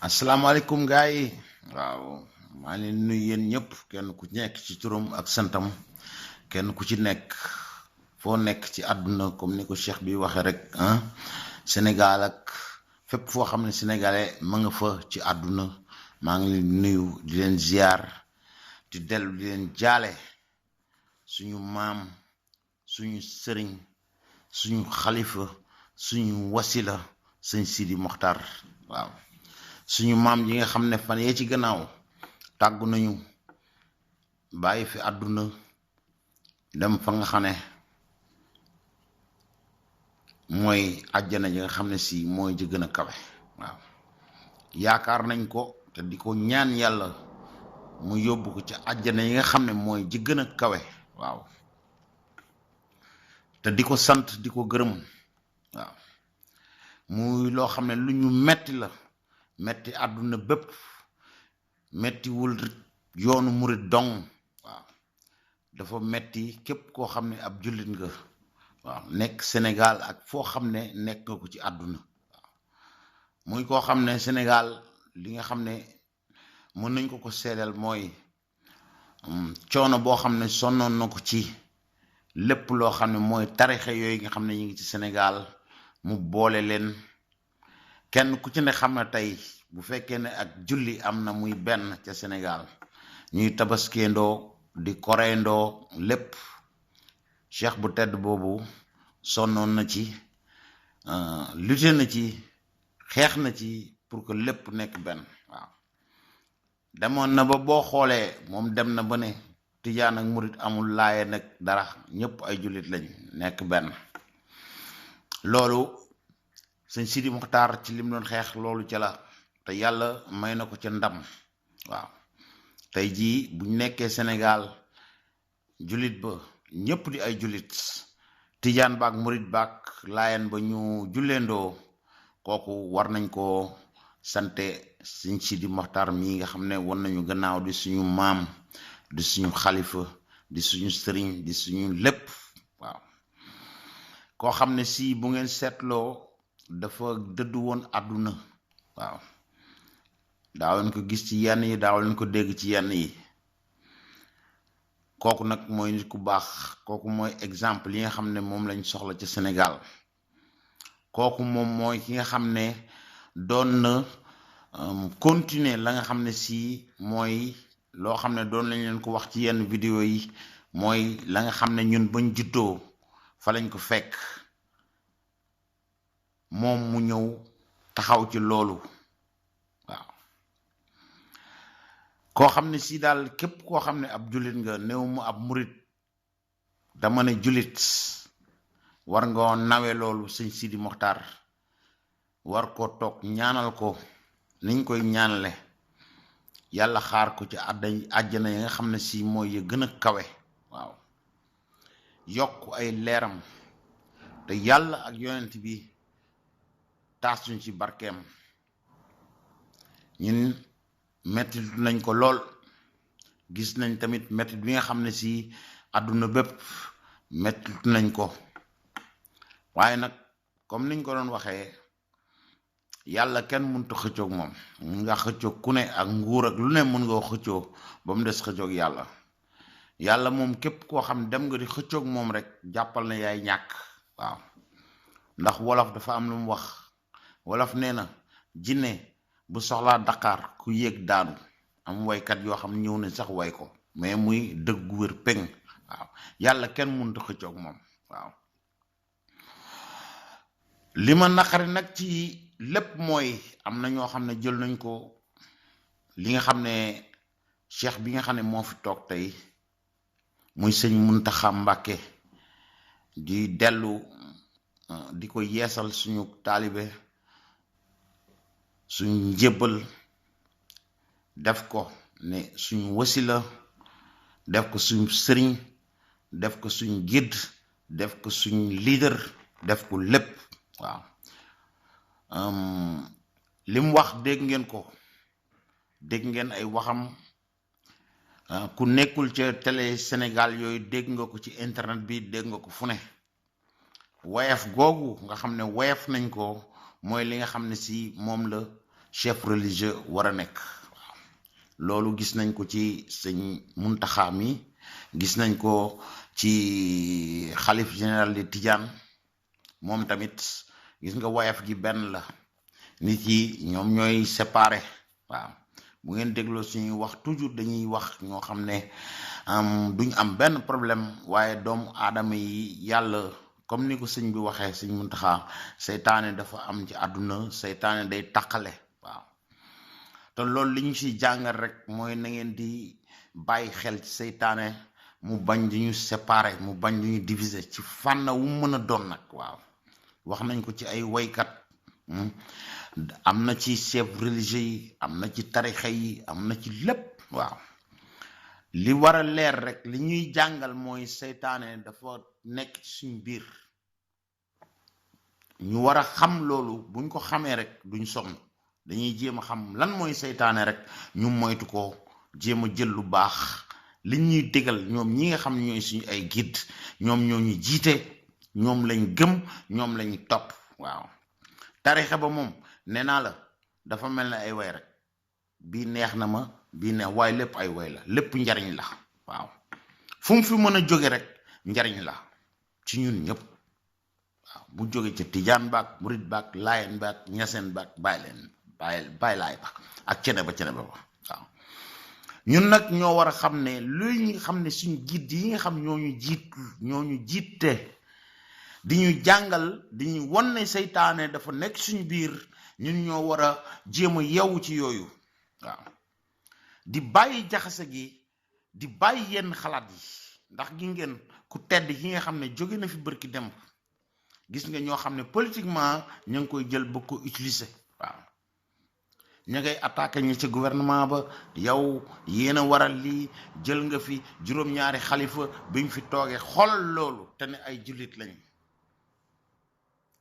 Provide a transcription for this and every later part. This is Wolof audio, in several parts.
asalaamaaleykum gars yi waaw maa ngi leen di nuyu yéen ñëpp kenn ku nekk ci turam ak santam kenn ku ci nekk foo nekk ci àdduna comme ni ko cheikh bi waxee rek ah Sénégal ak fépp foo xam ne sénégalais ma nga fa ci àdduna maa ngi leen di nuyu di leen ziar di dellu di leen jaale suñu maam suñu sëriñ suñu xalifa suñu wasila sëñ Sidi Mokhtar waaw suñu maam yi nga xam ne fan yee ci gannaaw tàggu nañu bàyyi fi àdduna dem fa nga xam ne mooy àjjana yi nga xam ne si mooy ji gën a kawe waaw yaakaar nañ ko te di ko ñaan yàlla mu yóbbu ko ci àjjana yi nga xam ne mooy ji gën a kawe waaw te di ko sant di ko gërëm waaw muy loo xam ne lu ñu metti la metti àdduna bépp mettiwul yoonu murit dong waaw dafa metti képp koo xam ne ab jullit nga waaw nekk Sénégal ak foo xam ne nekk nga ko ci àdduna waaw muy koo xam ne Sénégal li nga xam ne mën nañ ko seedeel mooy coono boo xam ne sonnoon na ko ci lépp loo xam ne mooy tarixa yooyu nga xam ne ñu ngi ci Sénégal mu boole leen kenn ku ci ne xam na tey bu fekkee ne ak julli am na muy benn ca Sénégal ñuy tabaskeendoo di koreendoo lépp cheikh bu tedd boobu sonnoon na ci lutte na ci xeex na ci pour que lépp nekk benn waaw demoon na ba boo xoolee moom dem na ba ne tijaan ak murit amul laaye nag dara ñëpp ay jullit lañ nekk benn loolu sëñ Sidi Mokhtar ci lim doon xeex loolu ca la te yàlla may na ko ca ndam waaw tey jii buñ nekkee Sénégal jullit ba ñëpp di ay jullit tijaan baak murit baak laayen ba ñu julleendoo kooku war nañ koo sante sëñ Sidi Mokhtar mii nga xam ne won nañu gannaaw di suñu maam di suñu xalifa di suñu sëriñ di suñu lépp waaw koo xam ne si bu ngeen seetloo dafa dëddu woon àdduna waaw daaw leen ko gis ci yenn yi daaw leen ko dégg ci yenn yi kooku nag mooy nit ku baax kooku mooy exemple yi nga xam ne moom lañ soxla ci Sénégal kooku moom mooy ki nga xam ne doon na continuer la nga xam ne si mooy loo xam ne doon lañ leen ko wax ci yenn vidéo yi mooy la nga xam ne ñun bañ juddoo fa lañ ko fekk moom mu ñëw taxaw ci loolu waaw koo xam ne si daal képp koo xam ne ab jullit nga néew mu ab murit dama ne jullit war nga nawe loolu sëñ Sidi Mokhtar war ko toog ñaanal ko niñ koy ñaanale yàlla xaar ko ci àjjana yi nga xam ne si mooy ya gën a kawe waaw yokk ay leeram te yàlla ak yonent bi taas ñu ci barkeem ñun mettit nañ ko lool gis nañ tamit mettit bi nga xam ne si àdduna bépp mettit nañ ko waaye nag comme niñ ko doon waxee yàlla kenn mënut a xëccoog moom mun nga xëccoog ku ne ak nguur ak lu ne mën nga xëccoo ba mu des xëccoog yàlla yàlla moom képp koo xam dem nga di xëccoog moom rek jàppal na yaay ñàkk waaw ndax wolof dafa am lu mu wax wolof nee na jinne bu soxlaa Dakar ku yéeg daanu am waykat yoo xam ñëw ne sax way ko mais muy dëggu wér peng waaw yàlla kenn mënut a xëccoog moom waaw li ma naqari nag ci lépp mooy am na ñoo xam ne jël nañ ko li nga xam ne cheikh bi nga xam ne moo fi toog tey muy sëñ Muntaxa Mbàkke di dellu di ko yeesal suñu taalibe suñu njébbal def ko ne suñu wasila def ko suñu sëriñ def ko suñu guide def ko suñu leader def ko lépp waaw li mu wax dégg ngeen ko dégg ngeen ay waxam ku nekkul ca télé Sénégal yooyu dégg nga ko ci internet bi dégg nga ko fu ne woyef googu nga xam ne woyef nañ ko mooy li nga xam ne si moom la chef religieux war a nekk. loolu gis nañ ko ci sëñ Muntaxa mi gis nañ ko ci xalif général de Tidiane moom tamit gis nga wayaf gi benn la nit yi ñoom ñooy séparé waaw bu ngeen dégloo suñuy wax toujours dañuy wax ñoo xam ne duñ am benn problème waaye doomu aadama yi yàlla comme ni ko sëñ bi waxee sëñ Muntaxa seytaane dafa am ci àdduna seytaane day taqale waaw te loolu li ñu ciy jàngal rek mooy na ngeen di bàyyi xel ci seytaane mu bañ di ñu séparer mu bañ di ñu diviser ci fànn wu mën a doon nag waaw wax nañ ko ci ay woykat am na ci chef religieux yi am na ci tarixa yi am na ci lépp waaw li war a leer rek li ñuy jàngal mooy seytaane dafa nekk ci suñ biir ñu war a xam loolu buñ ko xamee rek duñ sonn dañuy jéem a xam lan mooy seytaane rek ñu moytu ko jéem a jël lu baax li ñuy digal ñoom ñi nga xam ne ñooy suñu ay guide ñoom ñoo ñu jiite ñoom lañ gëm ñoom lañ topp waaw tarixa ba moom nee naa la dafa mel ne ay way rek bii neex na ma bii neex waaye lépp ay way la lépp njariñ la waaw fu mu fi mën a jóge rek njariñ la ci ñun ñëpp waaw bu jóge ci tijaan baak murit baak laayeen baak ñaseen baak bàyyi laay ba ak cene ba waaw ñun nag ñoo war a xam ne luy ñi xam ne suñu giid yi nga xam ñooñu jiite di ñu jàngal di ñu won ne seytaane dafa nekk suñu biir ñun ñoo war a jéem a yeewu ci yooyu waaw di bàyyi jaxase gi di bàyyi yenn xalaat yi ndax gi ngeen ku tedd yi nga xam ne jóge na fi bërki dem gis nga ñoo xam ne politiquement ñu ngi koy jël ba ko utiliser waaw ña ngay attaqué ñi ci gouvernement ba yow yéen a waral lii jël nga fi juróom-ñaari xalifa biñ fi toogee xoolal loolu te ne ay jullit lañ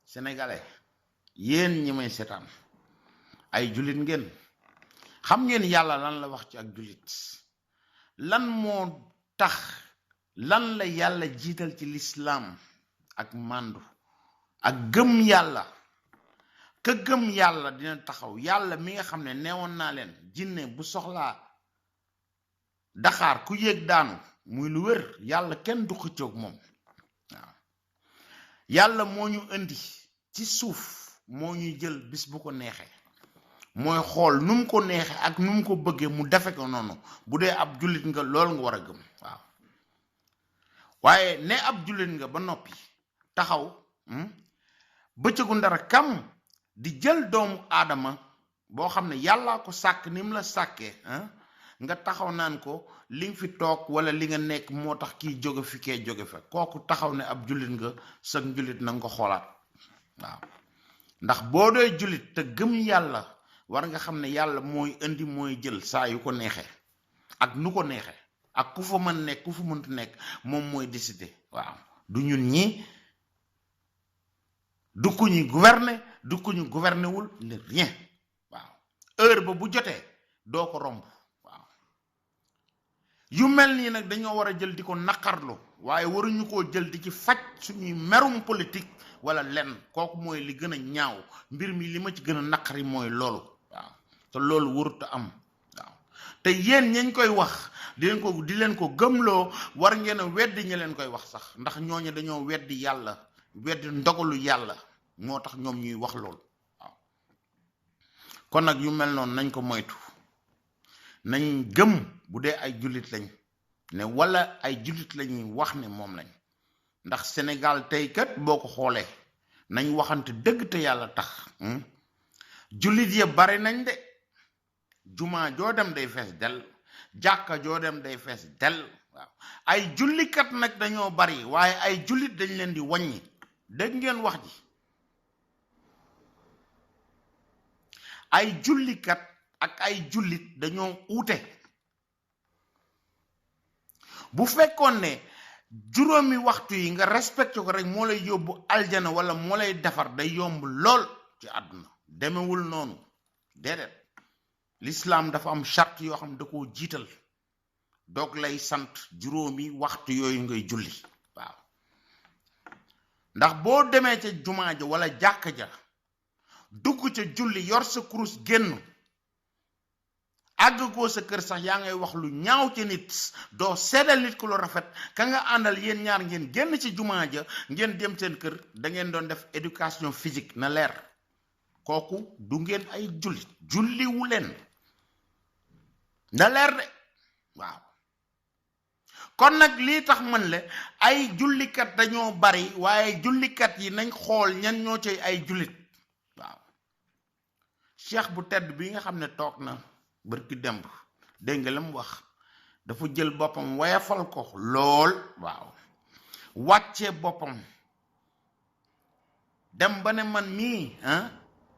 sénégalais yéen ñi may seetaan ay jullit ngeen xam ngeen yàlla lan la wax ci ak jullit lan moo tax lan la yàlla jiital ci lislaam ak màndu ak gëm yàlla ka gëm yàlla dina taxaw yàlla mi nga xam ne neewoon naa leen jinne bu soxlaa daxaar ku yéeg daanu muy lu wér yàlla kenn du xëccoog moom waaw yàlla moo ñu indi ci suuf moo ñuy jël bis bu ko neexee mooy xool nu mu ko neexee ak nu mu ko bëggee mu defe ko noonu bu dee ab jullit nga lool nga war a gëm waaw waaye ne ab jullit nga ba noppi taxaw bëccëgu ndara kam di jël doomu aadama boo xam ne yàllaa ko sàkk ni mu la sàkkee nga taxaw naan ko li nga fi toog wala li nga nekk moo tax kii jóge fi kee jóge fa kooku taxaw ne ab jullit nga sag jullit na nga ko xoolaat waaw ndax boo doy jullit te gëm yàlla war nga xam ne yàlla mooy indi mooy jël saa yu ko neexee ak nu ko neexee ak ku fa mën nekk ku fa mënta nekk moom mooy décider waaw du ñun ñi du ku ñu gouverner du ku ñu gouverner wul ne rien waaw heure ba bu jotee doo ko romb waaw yu mel nii nag dañoo war a jël di ko naqarlu waaye waruñu koo jël di ci faj suñuy merum politique wala lenn kooku mooy li gën a ñaaw mbir mi li ma ci gën a naqari mooy loolu waaw te loolu warut a am waaw te yéen ñañ koy wax di leen ko gëmloo war ngeen a weddi ña leen koy wax sax ndax ñooñu dañoo weddi yàlla weddi ndogalu yàlla moo tax ñoom ñuy wax loolu waaw kon nag yu mel noonu nañ ko moytu nañ gëm bu dee ay jullit lañ ne wala ay jullit lañuy wax ne moom lañ ndax Sénégal tey kat boo ko xoolee nañ waxante dëgg te yàlla tax jullit ya bari nañ de jumaa joo dem day fees del jàkka joo dem day fees del waaw ay jullikat nag dañoo bari waaye ay jullit dañ leen di wàññi dégg ngeen wax ji ay jullikat ak ay jullit dañoo uute bu fekkoon ne juróomi waxtu yi nga respecté ko rek moo lay yóbbu aljana wala moo lay defar day yomb lool ci àdduna demewul noonu déedéet l'islam dafa am charte yoo xam da koo jiital doog lay sant juróomi waxtu yooyu ngay julli waaw ndax boo demee ca jumaa ja wala jàkka ja dugg ca julli yor sa kurus génn àgg koo sa kër sax yaa ngay wax lu ñaaw ci nit doo seddal nit ku lu rafet ka nga àndal yéen ñaar ngeen génn ci jumaa ja ngeen dem seen kër da ngeen doon def éducation physique na leer kooku du ngeen ay julli wu leen na leer de waaw kon nag lii tax man le ay jullikat dañoo bari waaye jullikat yi nañ xool ñan ñoo ci ay jullit waaw cheikh bu tedd bi nga xam ne toog na barki demb dégg nga la mu wax dafa jël boppam wayafal ko lool waaw wàccee boppam dem ba ne man mii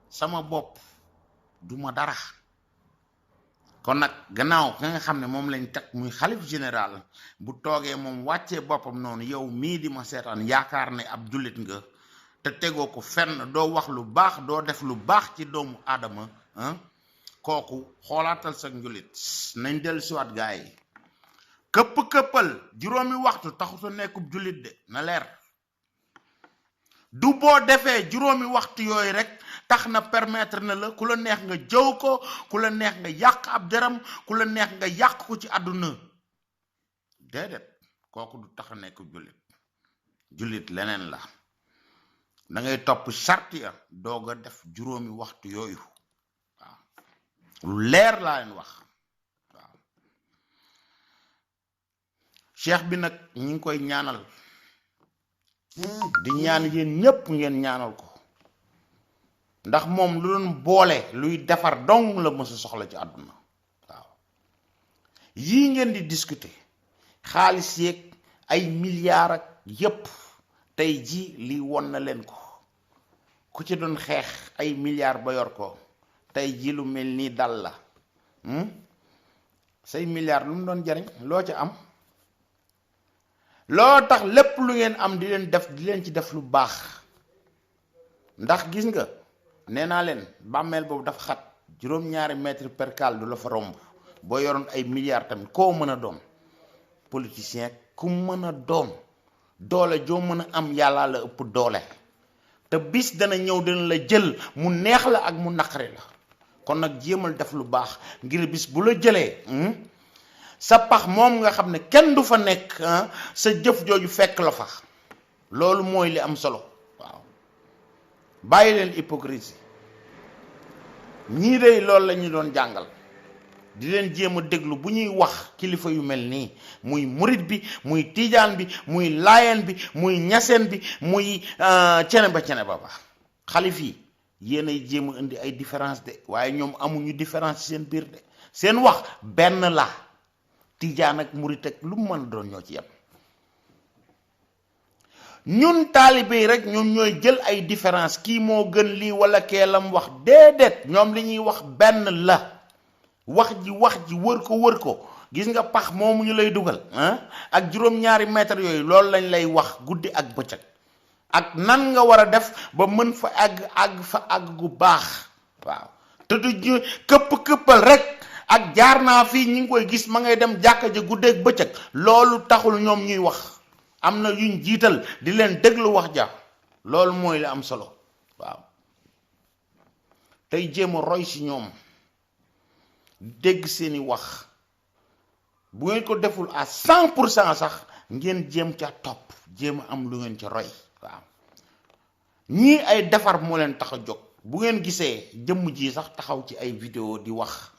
sama bopp duma dara kon nag gannaaw ka nga xam ne moom lañ teg muy xalif général bu toogee moom wàccee boppam noonu yow mii di ma seetaan yaakaar ne ab jullit nga te tegoo ko fenn doo wax lu baax doo def lu baax ci doomu aadama kooku xoolaatal sa njulit nañ dellu siwaat gaa yi këppal juróomi waxtu taxuta nekkub jullit de na leer du boo defee juróomi waxtu yooyu rek tax na permettre na la ku la neex nga jëw ko ku la neex nga yàq ab deram ku la neex nga yàq ko ci àdduna déedéet kooku du tax a nekk jullit leneen la da ngay topp charte ya doog a def juróomi waxtu yooyu waaw lu leer laa leen wax waaw cheikh bi nag ñi ngi koy ñaanal di ñaan yéen ñépp ngeen ñaanal ko ndax moom lu doon boole luy defar dong la mësa soxla ci àdduna waaw yii ngeen di discuter xaalis yeeg ay milliards ak yépp tey ji lii won na leen ko ku ci doon xeex ay milliards ba yor ko tey ji lu mel nii dal la say milliards lu mu doon jariñ loo ca am loo tax lépp lu ngeen am di leen ci def lu baax ndax gis nga nee naa leen bàmmeel boobu dafa xat juróom-ñaari mètre percale du la fa romb boo yoroon ay milliards tamit koo mën a doon politicien ku mën a doon doole joo mën a am yàlla la ëpp doole te bis dana ñëw dina la jël mu neex la ak mu naqari la kon nag jéemal def lu baax ngir bis bu la jëlee sa pax moom nga xam ne kenn du fa nekk sa jëf jooju fekk la fa loolu mooy li am solo waaw bàyyi leen hypocrisie ñii de loolu la ñu doon jàngal di leen jéem a déglu bu ñuy wax kilifa yu mel nii muy murit bi muy tiijaan bi muy laayeen bi muy ñaseen bi muy cene ba xalif yi yéen ay jéem a indi ay différence de waaye ñoom amuñu différence ci seen biir de seen wax benn la tiijaan ak murit ak lu mu mën a doon ñoo ci yem ñun taalibe yi rek ñoom ñooy jël ay différence kii moo gën lii wala kee lam wax déedéet ñoom li ñuy wax benn la wax ji wër ko gis nga pax moomu ñu lay dugal ak juróom-ñaari mètre yooyu loolu lañ lay wax guddi ak bëccëg ak nan nga war a def ba mën fa àgg gu baax waaw te du këppal rek ak jaar naa fii ñi ngi koy gis ma ngay dem jàkka ja guddeeg bëccëg loolu taxul ñoom ñuy wax am na yuñ jiital di leen déglu wax ja loolu mooy li am solo waaw tey jéem a roy ci ñoom dégg seeni wax bu ngeen ko deful à 100% sax ngeen jéem ca topp jéem a am lu ngeen ca roy waaw ñii ay defar moo leen tax a jóg bu ngeen gisee jëmm ji sax taxaw ci ay vidéo di wax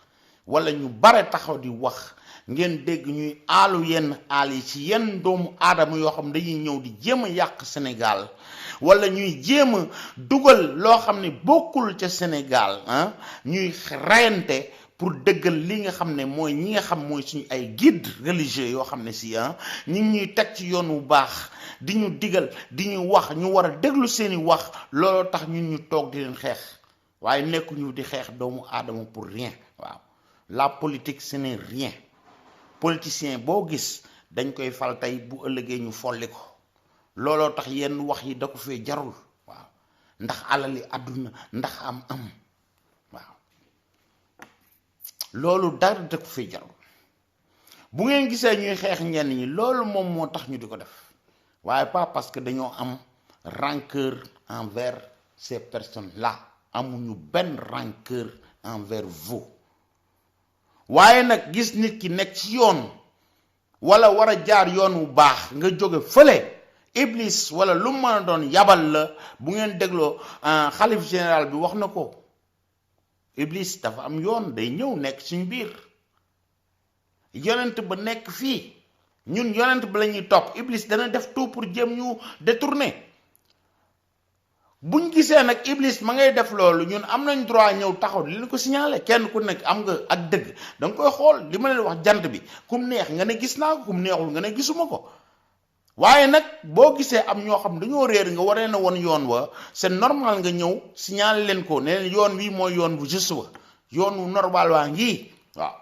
wala ñu bare taxaw di wax ngeen dégg ñuy aalu yenn aal yi ci yenn doomu aadama yoo xam dañuy ñëw di jéem a yàq Sénégal wala ñuy jéem a dugal loo xam ne bokkul ca Sénégal ñuy rayante pour dëggal li nga xam ne mooy ñi nga xam mooy suñu ay guide religieux yoo xam ne si ñi ngi ñuy teg ci yoon wu baax di ñu digal di ñu wax ñu war a déglu seeni wax looloo tax ñun ñu toog di leen xeex waaye nekkuñu di xeex doomu aadama pour rien waaw la politique ce n'est rien politicien boo gis dañ koy fal tey bu ëllëgee ñu folli ko looloo tax yenn wax yi da ko fee jarul waaw ndax alali àdduna ndax am waaw loolu dara da ko fee jarul bu ngeen gisee ñuy xeex ñenn ñi loolu moom moo tax ñu di ko def waaye pas parce que dañoo am rancœur envers ces personnes là amuñu benn rancœur envers vous waaye nag gis nit ki nekk ci yoon wala war a jaar yoon wu baax nga jóge fële iblis wala lu mën a doon yabal la bu ngeen dégloo xalif général bi wax na ko iblis dafa am yoon day ñëw nekk suñu biir yonent ba nekk fii ñun yonent ba la ñuy topp iblis dana def tout pour jéem ñu détourner buñ gisee nag iblis ma ngay def loolu ñun am nañ droit ñëw taxaw li leen ko signaler kenn ku nekk am nga ak dëgg da nga koy xool li ma leen wax jant bi kum neex nga ne gis naa ko kum neexul nga ne gisuma ko waaye nag boo gisee am ñoo xam dañoo réer nga waree na woon yoon wa c'est normal nga ñëw signaler leen ko ne leen yoon wi mooy yoon bu juste wa yoon wu normal waa ngi waaw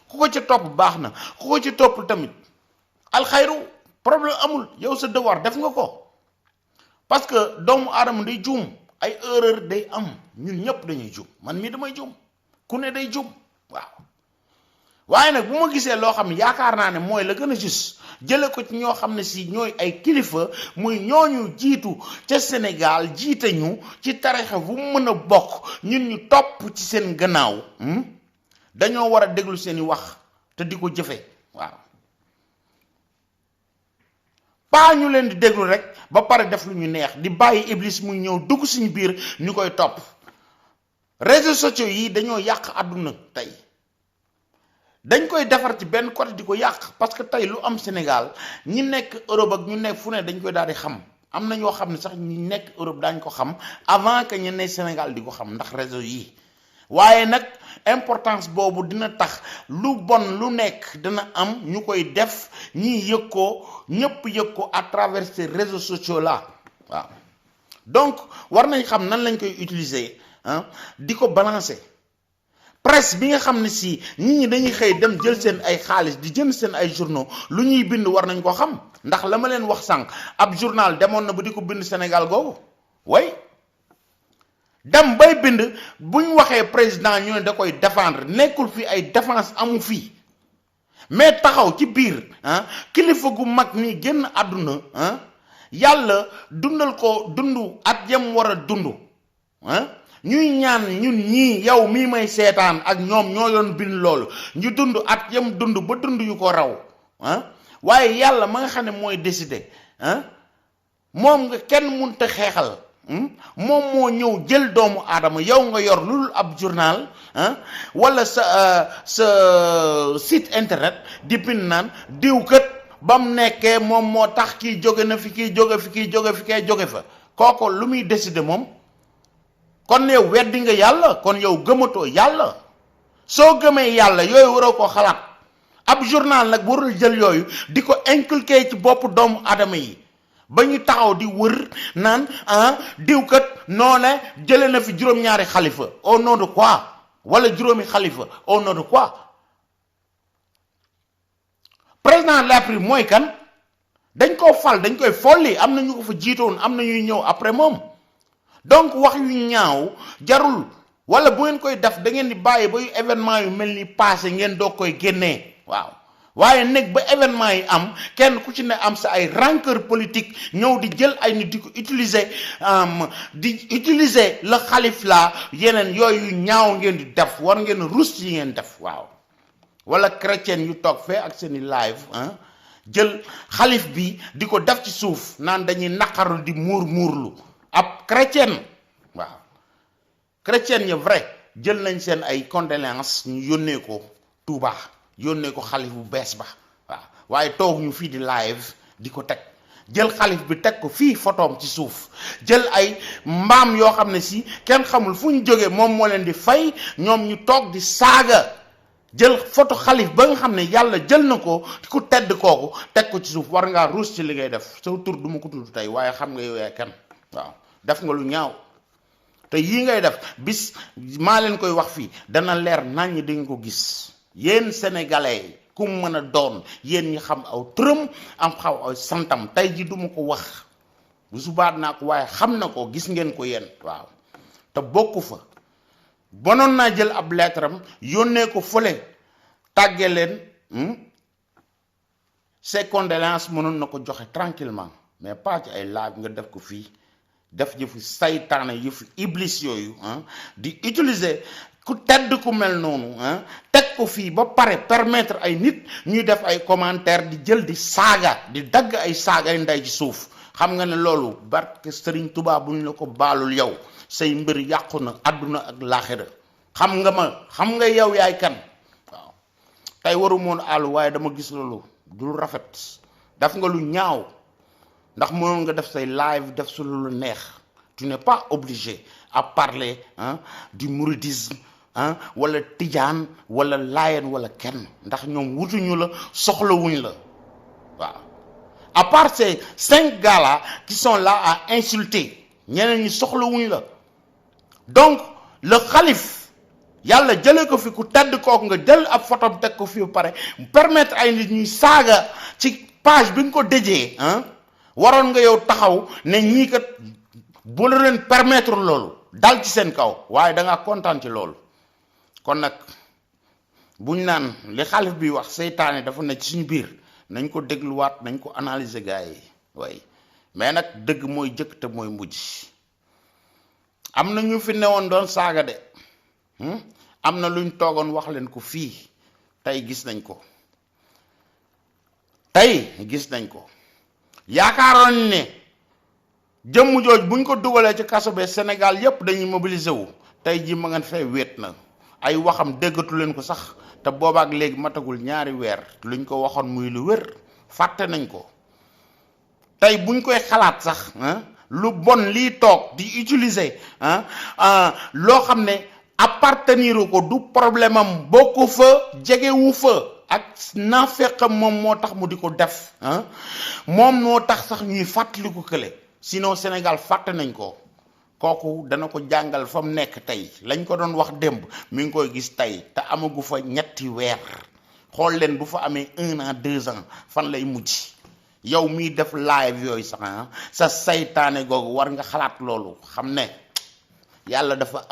ku ko ci topp baax na ku ko ci topp tamit alxayru problème amul yow sa devoir def nga ko parce que doomu aadama day juum ay erreur day am ñun ñëpp dañuy juum man mii damay juum ku ne day juum waaw waaye nag bu ma gisee loo xam ne yaakaar naa ne mooy la gën a juste jële ko ci ñoo xam ne si ñooy ay kilifa muy ñooñu jiitu ca Sénégal jiite ñu ci tarixa bu mu mën a bokk ñun ñu topp ci seen gannaaw dañoo war a déglu seeni wax te di ko jëfe waaw pas ñu leen di déglu rek ba pare def lu ñu neex di bàyyi iblis muy ñëw dugg suñu biir ñu koy topp réseaux sociaux yi dañoo yàq àdduna tey dañ koy defar ci benn côté di ko yàq parce que tey lu am Sénégal ñi nekk Europe ak ñu nekk fu ne dañ koy daal di xam am na ñoo xam ne sax ñi nekk Europe daañ ko xam avant que ñu ne Sénégal di ko xam ndax réseau yi waaye nag importance boobu dina tax lu bon lu nekk dina am ñu koy def ñi yëg ko ñëpp yëg ko à travers ces réseaux sociaux là waaw donc war nañ xam nan lañ koy utiliser di ko balancer presse bi nga xam ne si nit ñi dañuy xëy dem jël seen ay xaalis di jënd seen ay journaux lu ñuy bind war nañ ko xam ndax la ma leen wax sànq ab journal demoon na ba di ko bind Sénégal googu way dem bay bind buñ waxee président ñu ne da koy défendre nekkul fi ay défense amu fii mais taxaw ci biir kilifa gu mag nii génn àdduna yàlla dundal ko dund at yam war a dund ñuy ñaan ñun ñii yow mii may seetaan ak ñoom ñoo yoon bind loolu ñu dund at yam dund ba dund yu ko raw waaye yàlla ma nga xam ne mooy décider moom nga kenn mënta xeexal moom moo ñëw jël doomu aadama yow nga yor lul ab journal wala sa site internet di bind naan diw kat ba mu nekkee moom moo tax kii jóge na fi kii jóge fi kii jóge fi kay jóge fa kooko lu muy décider moom kon yow weddi nga yàlla kon yow gëmatoo yàlla soo gëmee yàlla yooyu waroo ko xalaat ab journal nag warul jël yooyu di ko inculquer ci bopp doomu aadama yi ba ñu taxaw di wër naan diwkat noone jële na fi juróom-ñaari xalifa au nom de quoi wala juróomi xalifa au nom de quoi président de la République mooy kan dañ koo fal dañ koy folli am na ñu ko fa jiitoon am na ñuy ñëw après moom donc wax yu ñaaw jarul wala bu ngeen koy def da ngeen di bàyyi ba yu événement yu mel ni passé ngeen doog koy génnee waaw waaye nekk ba événement yi am kenn ku ci ne am sa ay rancœur politique ñëw di jël ay nit di ko utiliser le xalif la yeneen yooyu ñaaw ngeen di def war ngeen rus yi ngeen def waaw wala chrétien yu toog fee ak seeni live jël xalif bi di ko def ci suuf naan dañuy naqaru di muurlu ab chrétien waaw chrétien ya vrai jël nañ seen ay condoléances ñu yónnee ko Touba yónnee ko xalif bu bees ba waaw waaye toog ñu fii di live di ko teg jël xalif bi teg ko fii photoom ci suuf jël ay mbaam yoo xam ne si kenn xamul fu ñu jógee moom moo leen di fay ñoom ñu toog di saaga jël photo xalif ba nga xam ne yàlla jël na ko ku tedd kooku teg ko ci suuf war ngaa ruus ci li ngay def sa tur du ma ko tudd tey waaye xam nga yow yaay kan waaw def nga lu ñaaw te yii ngay def bis maa leen koy wax fii dana leer naññ di nga ko gis yéen sénégalais ku mën a doon yéen ñi xam aw turam am xaw aw santam tey ji duma ko wax bu subaat naa ko waaye xam na ko gis ngeen ko yéen waaw te bokku fa bonoon naa jël ab lettre am yónnee ko fële tàggee leen ses condoléances mënoon na ko joxe tranquillement mais pas ci ay live nga def ko fii def yëfu saytaane yëfu iblis yooyu di utiliser ku tedd ku mel noonu teg ko fii ba pare permettre ay nit ñuy def ay commentaire di jël di saaga di dagg ay saaga ay ndey ci suuf xam nga ne loolu barke Serigne Touba buñ la ko baalul yow say mbir yàqu na àdduna ak laaxira xam nga yow yaay kan waaw tey waru moon àllu waaye dama gis loolu du rafet daf nga lu ñaaw ndax mënoon nga def say live def su lu neex tu n'es pas obligé à parler du mouridisme wala tijaan wala laayeen wala kenn ndax ñoom wutuñu la soxlawuñ la waaw à part ces 5 gars là qui sont là à insulter ñeneen ñi soxlawuñ la donc le xalif yàlla jëlee ko fi ku tedd kooku nga jël ab photom teg ko fi ba pare permettre ay nit ñuy saaga ci page bi nga ko déjee waroon nga yow taxaw ne ñii kat bu la leen permettre loolu dal ci seen kaw waaye da ngaa kontaan ci loolu kon nag buñ naan li xalif bi wax seytaane dafa ne ci suñu biir nañ ko dégluwaat nañ ko analyser gars yi waaye mais nag dëgg mooy jëkk te mooy mujj am na ñu fi newoon doon saaga de am na luñ toogoon wax leen ko fii tey gis nañ ko yaakaaroon ne jëmm jooj buñ ko dugalee ci kaso be Sénégal yépp dañuy mobiliser wu tey ji ma ngeen fay wéet na ay waxam déggatu leen ko sax te boobaak léegi matagul 2 weer luñ ko waxoon muy lu wér fàtte nañ ko tey buñ koy xalaat sax lu bon lii toog di utiliser loo xam ne appartenir ko du problème am bokku fa jegewu fa ak naafeqam moom moo tax mu di ko def moom moo tax sax ñuy fàttali ko kële sinon Sénégal fàtte nañ ko kooku dana ko jàngal fa mu nekk tey lañ ko doon wax démb mi ngi koy gis tey te amagu fa 3 weer xool leen bu fa amee 1 an 2 ans fan lay mujj yow miy def live yooyu sax sa saytaane googu war nga xalaat loolu xam ne yàlla dafa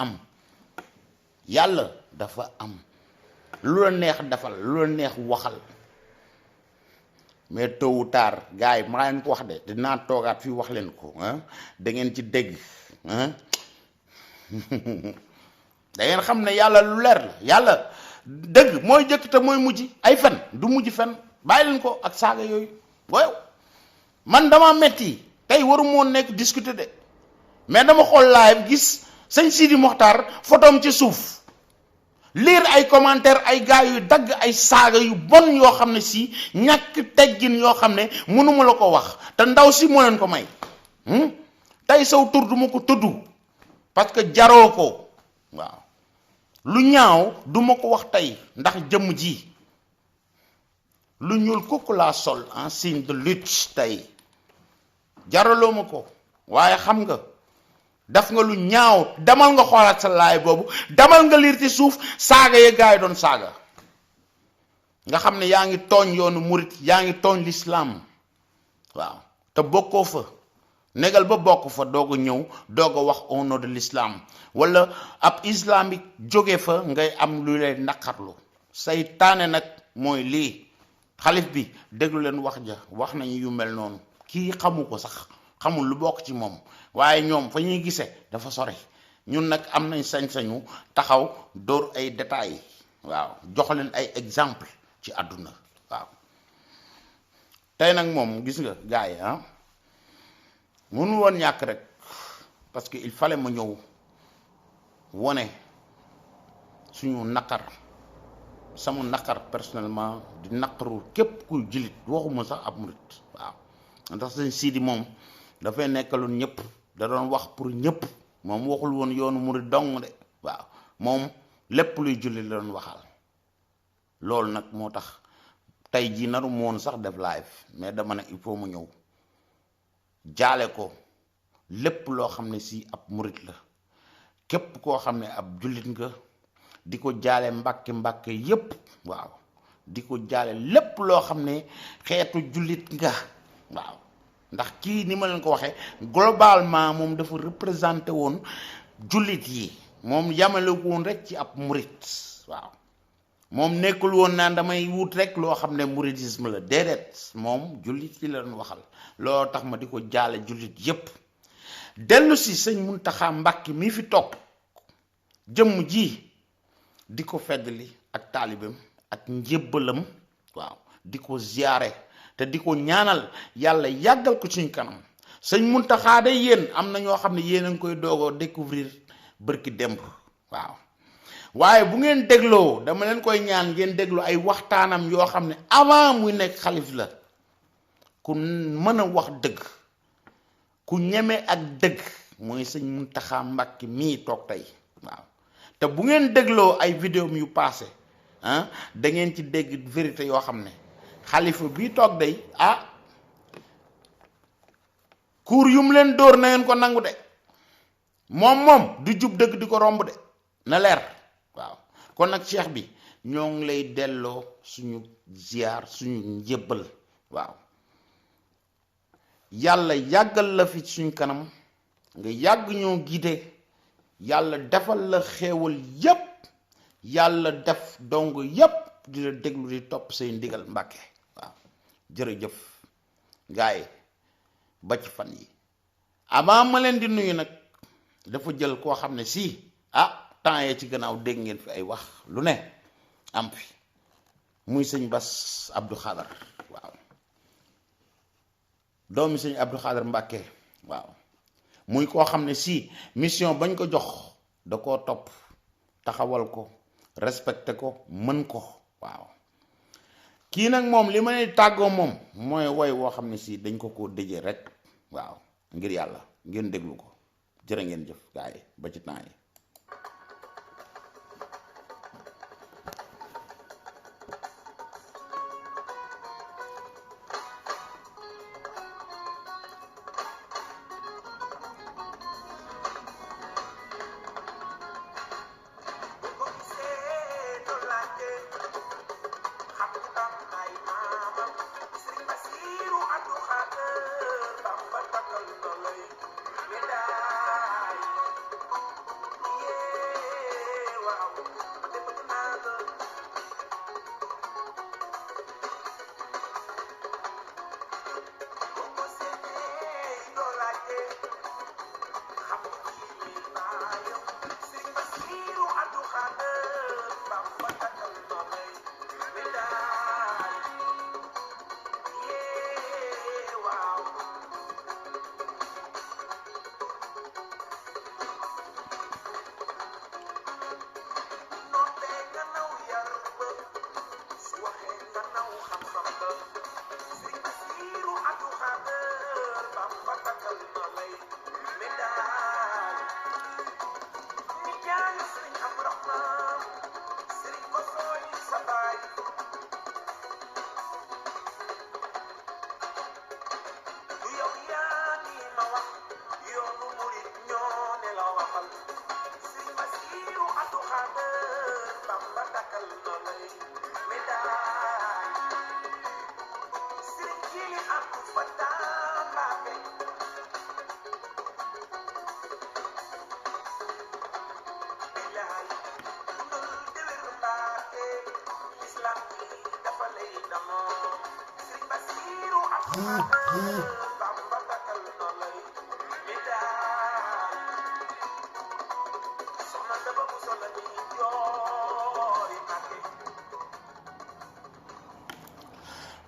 am lu la neex defal lu la neex waxal mais tôt ou tard gars yi maa leen ko wax de dinaa toogaat fii wax leen ko da ngeen ci dégg da ngeen xam ne yàlla lu leer la yàlla dëgg mooy jëkk te mooy mujj ay fen du mujj fen bàyyi leen ko ak saaga yooyu waaw man dama metti tey waru moon nekk discuter de mais dama xool live gis sëñ Sidi Mokhtar photom ci suuf lire ay commentaire ay gars yu dagg ay saaga yu bon yoo xam ne si ñàkk teggin yoo xam ne mënuma la ko wax te ndaw si moo leen ko may tey saw tur duma ko tudd parce que jaroo ko waaw lu ñaaw duma ko wax tey ndax jëmm ji lu ñuul kukk laa sol en signe de lutte tey jaraloo ma ko waaye xam nga daf nga lu ñaaw demal nga xoolaat sa laay boobu demal nga liir ci suuf saaga ya gaay doon saaga nga xam ne yaa ngi tooñ yoonu murit yaa ngi tooñ l'islam waaw te bokkoo fa négal ba bokk fa doog a ñëw doog a wax au nom de l'islam wala ab islamique jóge fa ngay am lu lay naqarlu saytaane nag mooy lii xalif bi déglu leen wax ja wax nañu yu mel noonu kii xamu ko sax xamul lu bokk ci moom waaye ñoom fa ñuy gisee dafa sore ñun nag am nañ sañ-sañu taxaw dóor ay détails waaw jox leen ay exemple ci àdduna waaw tey nag moom gis nga gars yi mënu woon ñàkk rek parce que il fallait ma ñëw wone suñu naqar sama naqar personnellement di naqaru képp kuy jullit waxuma sax ab murit waaw ndax sëñ Sidi moom dafay nekkaloon ñëpp da doon wax pour ñëpp moom waxul woon yoonu murit dong de waaw moom lépp luy jullit la doon waxal loolu nag moo tax tey jii naru mu woon sax def live mais dama ne il faut mu ñëw jaale ko lépp loo xam ne si ab murit la képp koo xam ne ab jullit nga di ko jaale mbàkke yépp waaw di ko jaale lépp loo xam ne xeetu jullit nga waaw ndax kii ni ma leen ko waxee globalement moom dafa représenté woon jullit yi moom yamale ko woon rek ci ab murit waaw moom nekkul woon naan damay wut rek loo xam ne mouridisme la déedéet moom jullit yi la doon waxal loo tax ma di ko jaale jullit yépp dellu si sëñ Muntaxa Mbàkke mi fi toog jëmm ji di ko feddali ak taalibam ak njébbalam waaw di ko ziyaare te di ko ñaanal yàlla yàggal ko suñ kanam sëñ Muntaxa day yéen am na ñoo xam ne yéen a ngi koy doogoo découvrir bërki démb waaw waaye bu ngeen dégloo dama leen koy ñaan ngeen déglu ay waxtaanam yoo xam ne avant muy nekk xalif la ku mën a wax dëgg ku ñeme ak dëgg mooy sëñ Muntaxa Mbàkke mii toog tey waaw te bu ngeen dégloo ay vidéo yu passé da ngeen ci dégg vérité yoo xam ne xalifa bii toog day kuur yum leen dóor na ngeen ko nangu de moom du jub dëgg di ko romb de na leer waaw kon nag cheikh bi ñoo ngi lay delloo suñu ziar suñu njébbal waaw yàlla yàggal la fi suñ kanam nga yàgg ñoo gide yàlla defal la xéewal yépp yàlla def dong yépp di la déglu di topp say ndigal Mbàkke waaw jërëjëf gaay ba ci fan yi avant ma leen di nuyu nag dafa jël koo xam ne si temps yee ci gannaaw dégg ngeen fi ay wax lu ne am fi muy sëñ Bass Abdou Khadar waaw doomi sëñ Abdou Khadar Mbàkke waaw muy koo xam ne si mission bañ ko jox da koo topp taxawal ko respecté ko mën ko waaw kii nag moom li ma ne tàggoo moom mooy woy woo xam ne si dañ ko dëjee rek waaw ngir yàlla ngeen déglu ko jërë ngeen jëf gaa yi ba ci temps yi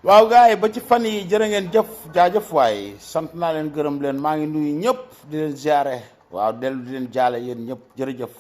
waaw gars yi ba ci fan yi jërë ngeen jëf jaajëf waay sant naa leen gërëm leen maa ngi nuyu ñëpp di leen ziare waaw dellu di leen jaale yéen ñëpp jërëjëf